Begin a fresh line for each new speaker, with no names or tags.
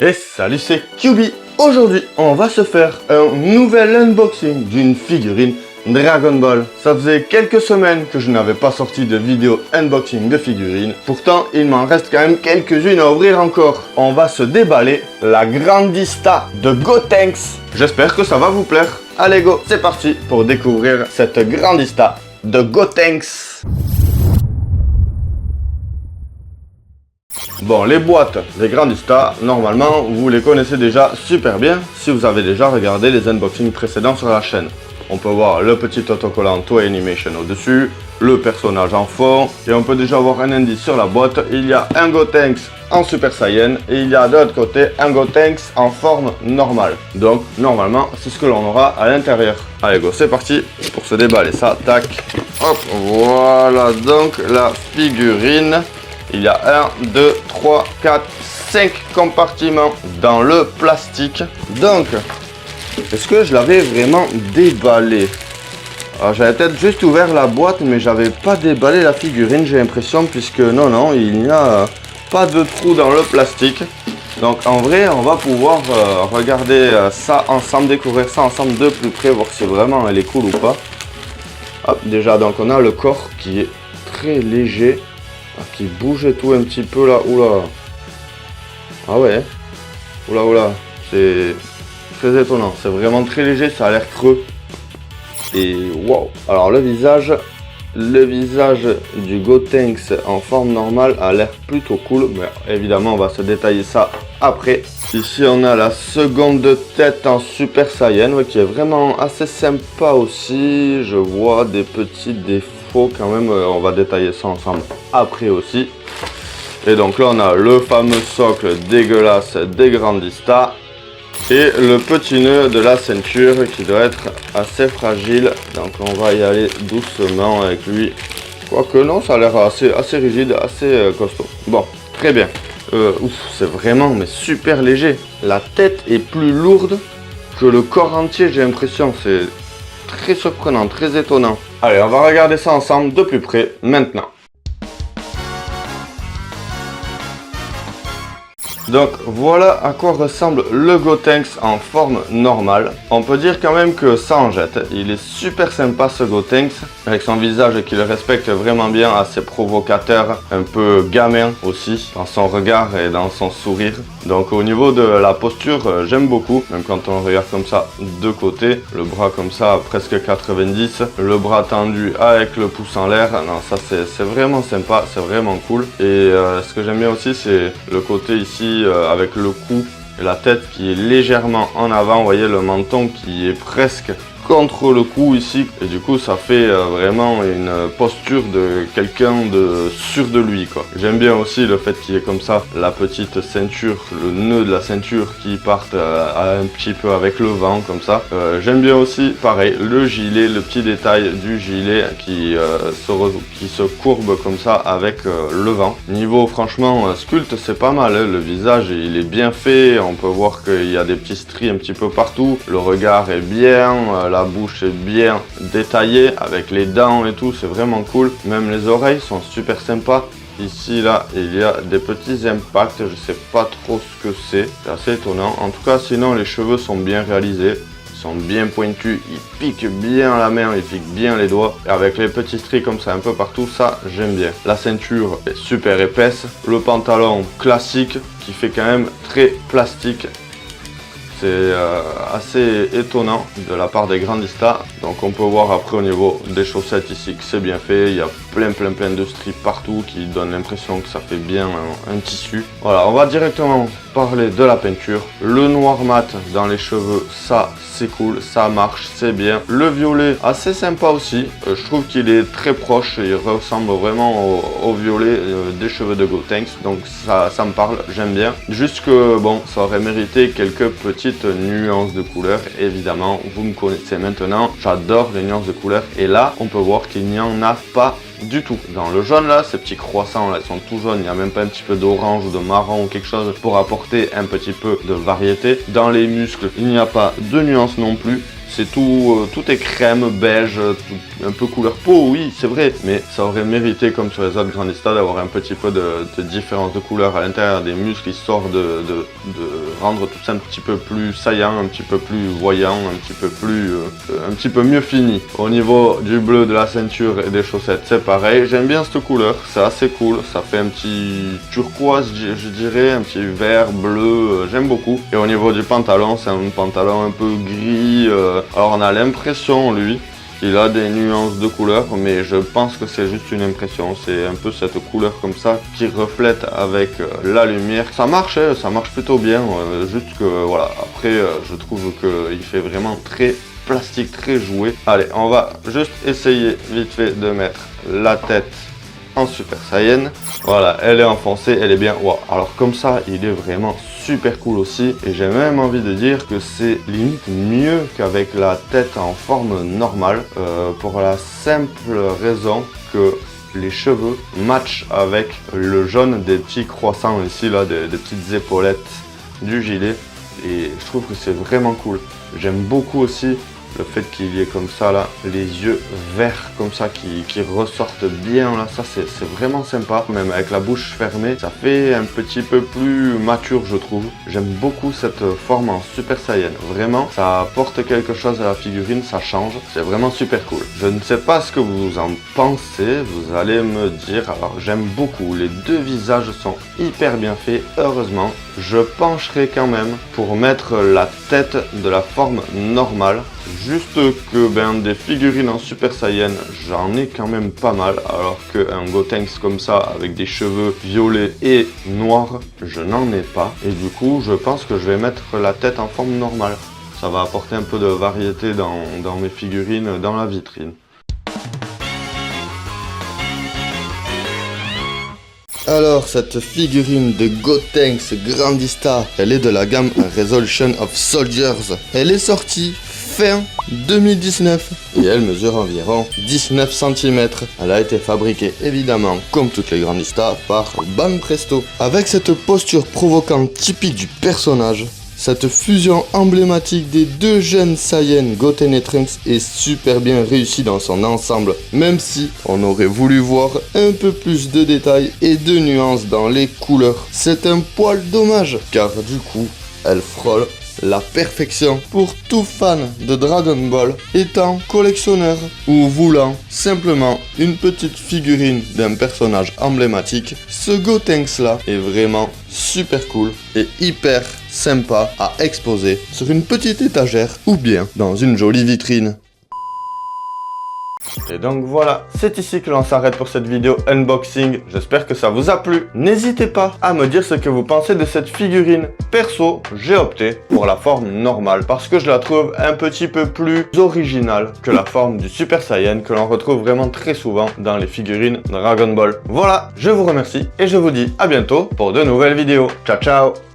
Et salut, c'est QB. Aujourd'hui, on va se faire un nouvel unboxing d'une figurine Dragon Ball. Ça faisait quelques semaines que je n'avais pas sorti de vidéo unboxing de figurines. Pourtant, il m'en reste quand même quelques-unes à ouvrir encore. On va se déballer la Grandista de Gotenks. J'espère que ça va vous plaire. Allez go, c'est parti pour découvrir cette Grandista de Gotenks. Bon, les boîtes des Grandista, normalement, vous les connaissez déjà super bien si vous avez déjà regardé les unboxings précédents sur la chaîne. On peut voir le petit autocollant Toei Animation au-dessus, le personnage en fond, et on peut déjà voir un indice sur la boîte. Il y a un Gotenks en Super Saiyan, et il y a de l'autre côté un Gotenks en forme normale. Donc, normalement, c'est ce que l'on aura à l'intérieur. Allez go, c'est parti pour se déballer ça, tac. Hop, voilà donc la figurine. Il y a 1, 2, 3, 4, 5 compartiments dans le plastique. Donc, est-ce que je l'avais vraiment déballé? Alors, j'avais peut-être juste ouvert la boîte, mais j'avais pas déballé la figurine, j'ai l'impression, puisque non, il n'y a pas de trou dans le plastique. Donc, en vrai, on va pouvoir regarder ça ensemble, découvrir ça ensemble de plus près, voir si vraiment elle est cool ou pas. Hop, déjà, donc on a le corps qui est très léger. Qui bouge et tout un petit peu là, oula. Ah ouais, oula, c'est très étonnant, c'est vraiment très léger, ça a l'air creux. Et wow. Alors le visage du Gotenks en forme normale a l'air plutôt cool, mais évidemment on va se détailler ça après. Ici on a la seconde tête en Super Saiyan, ouais, qui est vraiment assez sympa aussi. Je vois des petits défauts quand même, on va détailler ça ensemble après aussi. Et donc là on a le fameux socle dégueulasse des Grandista et le petit nœud de la ceinture qui doit être assez fragile. Donc on va y aller doucement avec lui. Quoique non, ça a l'air assez rigide, assez costaud. Bon, très bien. C'est vraiment mais super léger. La tête est plus lourde que le corps entier, j'ai l'impression. C'est très surprenant, très étonnant. Allez, on va regarder ça ensemble de plus près maintenant. Donc voilà à quoi ressemble le Gotenks en forme normale. On peut dire quand même que ça en jette. Il est super sympa ce Gotenks, avec son visage qui le respecte vraiment bien, assez provocateur, un peu gamin aussi, dans son regard et dans son sourire. Donc au niveau de la posture, j'aime beaucoup, même quand on regarde comme ça de côté, le bras comme ça à presque 90, le bras tendu avec le pouce en l'air. Non, ça c'est vraiment sympa, c'est vraiment cool. Et ce que j'aime bien aussi, c'est le côté ici avec le cou et la tête qui est légèrement en avant. Vous voyez le menton qui est presque contre le cou ici, et du coup ça fait vraiment une posture de quelqu'un de sûr de lui quoi. J'aime bien aussi le fait qu'il y ait comme ça la petite ceinture, le nœud de la ceinture qui parte un petit peu avec le vent comme ça. J'aime bien aussi pareil le gilet, le petit détail du gilet qui se courbe comme ça avec le vent. Niveau franchement sculpte, c'est pas mal hein. Le visage il est bien fait, on peut voir qu'il y a des petits stries un petit peu partout, le regard est bien, la bouche est bien détaillée avec les dents et tout, c'est vraiment cool. Même les oreilles sont super sympas. Ici là il y a des petits impacts, je sais pas trop ce que c'est assez étonnant. En tout cas sinon les cheveux sont bien réalisés, ils sont bien pointus, ils piquent bien la main, ils piquent bien les doigts. Et avec les petits stries comme ça un peu partout, ça j'aime bien. La ceinture est super épaisse, le pantalon classique qui fait quand même très plastique. C'est assez étonnant de la part des Grandista. Donc on peut voir après au niveau des chaussettes ici que c'est bien fait. Il y a plein de stries partout qui donnent l'impression que ça fait bien un tissu. Voilà, on va directement parler de la peinture. Le noir mat dans les cheveux, ça c'est cool, ça marche, c'est bien. Le violet, assez sympa aussi. Je trouve qu'il est très proche, il ressemble vraiment au violet des cheveux de Gotenks. Donc ça me parle, j'aime bien. Juste que bon, ça aurait mérité quelques petites nuances de couleurs. Évidemment, vous me connaissez maintenant, j'adore les nuances de couleurs. Et là, on peut voir qu'il n'y en a pas du tout. Dans le jaune là, ces petits croissants là, ils sont tout jaunes, il n'y a même pas un petit peu d'orange ou de marron ou quelque chose pour apporter un petit peu de variété. Dans les muscles, il n'y a pas de nuance non plus. c'est tout, tout est crème, beige, un peu couleur peau, oui, c'est vrai, mais ça aurait mérité, comme sur les autres Grandista, d'avoir un petit peu de différence de couleur à l'intérieur des muscles, histoire de rendre tout ça un petit peu plus saillant, un petit peu plus voyant, un petit peu mieux fini. Au niveau du bleu de la ceinture et des chaussettes, c'est pareil, j'aime bien cette couleur, c'est assez cool, ça fait un petit turquoise, je dirais, un petit vert, bleu, j'aime beaucoup. Et au niveau du pantalon, c'est un pantalon un peu gris, alors on a l'impression, lui, qu'il a des nuances de couleur, mais je pense que c'est juste une impression, c'est un peu cette couleur comme ça qui reflète avec la lumière. Ça marche plutôt bien, juste que voilà, après je trouve qu'il fait vraiment très plastique, très joué. Allez, on va juste essayer vite fait de mettre la tête en Super Saiyan. Voilà, elle est enfoncée, elle est bien. Wow. Alors comme ça, il est vraiment super cool aussi. Et j'ai même envie de dire que c'est limite mieux qu'avec la tête en forme normale. Pour la simple raison que les cheveux matchent avec le jaune des petits croissants ici, là, des petites épaulettes du gilet. Et je trouve que c'est vraiment cool. J'aime beaucoup aussi le fait qu'il y ait comme ça là, les yeux verts comme ça qui ressortent bien là, ça c'est vraiment sympa. Même avec la bouche fermée, ça fait un petit peu plus mature je trouve. J'aime beaucoup cette forme en Super Saiyan. Vraiment, ça apporte quelque chose à la figurine, ça change. C'est vraiment super cool. Je ne sais pas ce que vous en pensez, vous allez me dire. Alors j'aime beaucoup, les deux visages sont hyper bien faits, heureusement. Je pencherai quand même pour mettre la tête de la forme normale. Juste que des figurines en Super Saiyan, j'en ai quand même pas mal, alors qu'un Gotenks comme ça, avec des cheveux violets et noirs, je n'en ai pas. Et du coup, je pense que je vais mettre la tête en forme normale. Ça va apporter un peu de variété dans mes figurines, dans la vitrine. Alors, cette figurine de Gotenks Grandista, elle est de la gamme Resolution of Soldiers. Elle est sortie fin 2019 et elle mesure environ 19 cm. Elle a été fabriquée évidemment, comme toutes les Grandista, par Banpresto. Avec cette posture provocante typique du personnage, cette fusion emblématique des deux jeunes Saiyans, Goten et Trunks, est super bien réussie dans son ensemble, même si on aurait voulu voir un peu plus de détails et de nuances dans les couleurs. C'est un poil dommage, car du coup, elle frôle la perfection pour tout fan de Dragon Ball, étant collectionneur ou voulant simplement une petite figurine d'un personnage emblématique. Ce Gotenks là est vraiment super cool et hyper sympa à exposer sur une petite étagère ou bien dans une jolie vitrine. Et donc voilà, c'est ici que l'on s'arrête pour cette vidéo unboxing. J'espère que ça vous a plu. N'hésitez pas à me dire ce que vous pensez de cette figurine. Perso, j'ai opté pour la forme normale parce que je la trouve un petit peu plus originale que la forme du Super Saiyan que l'on retrouve vraiment très souvent dans les figurines Dragon Ball. Voilà, je vous remercie et je vous dis à bientôt pour de nouvelles vidéos. Ciao ciao!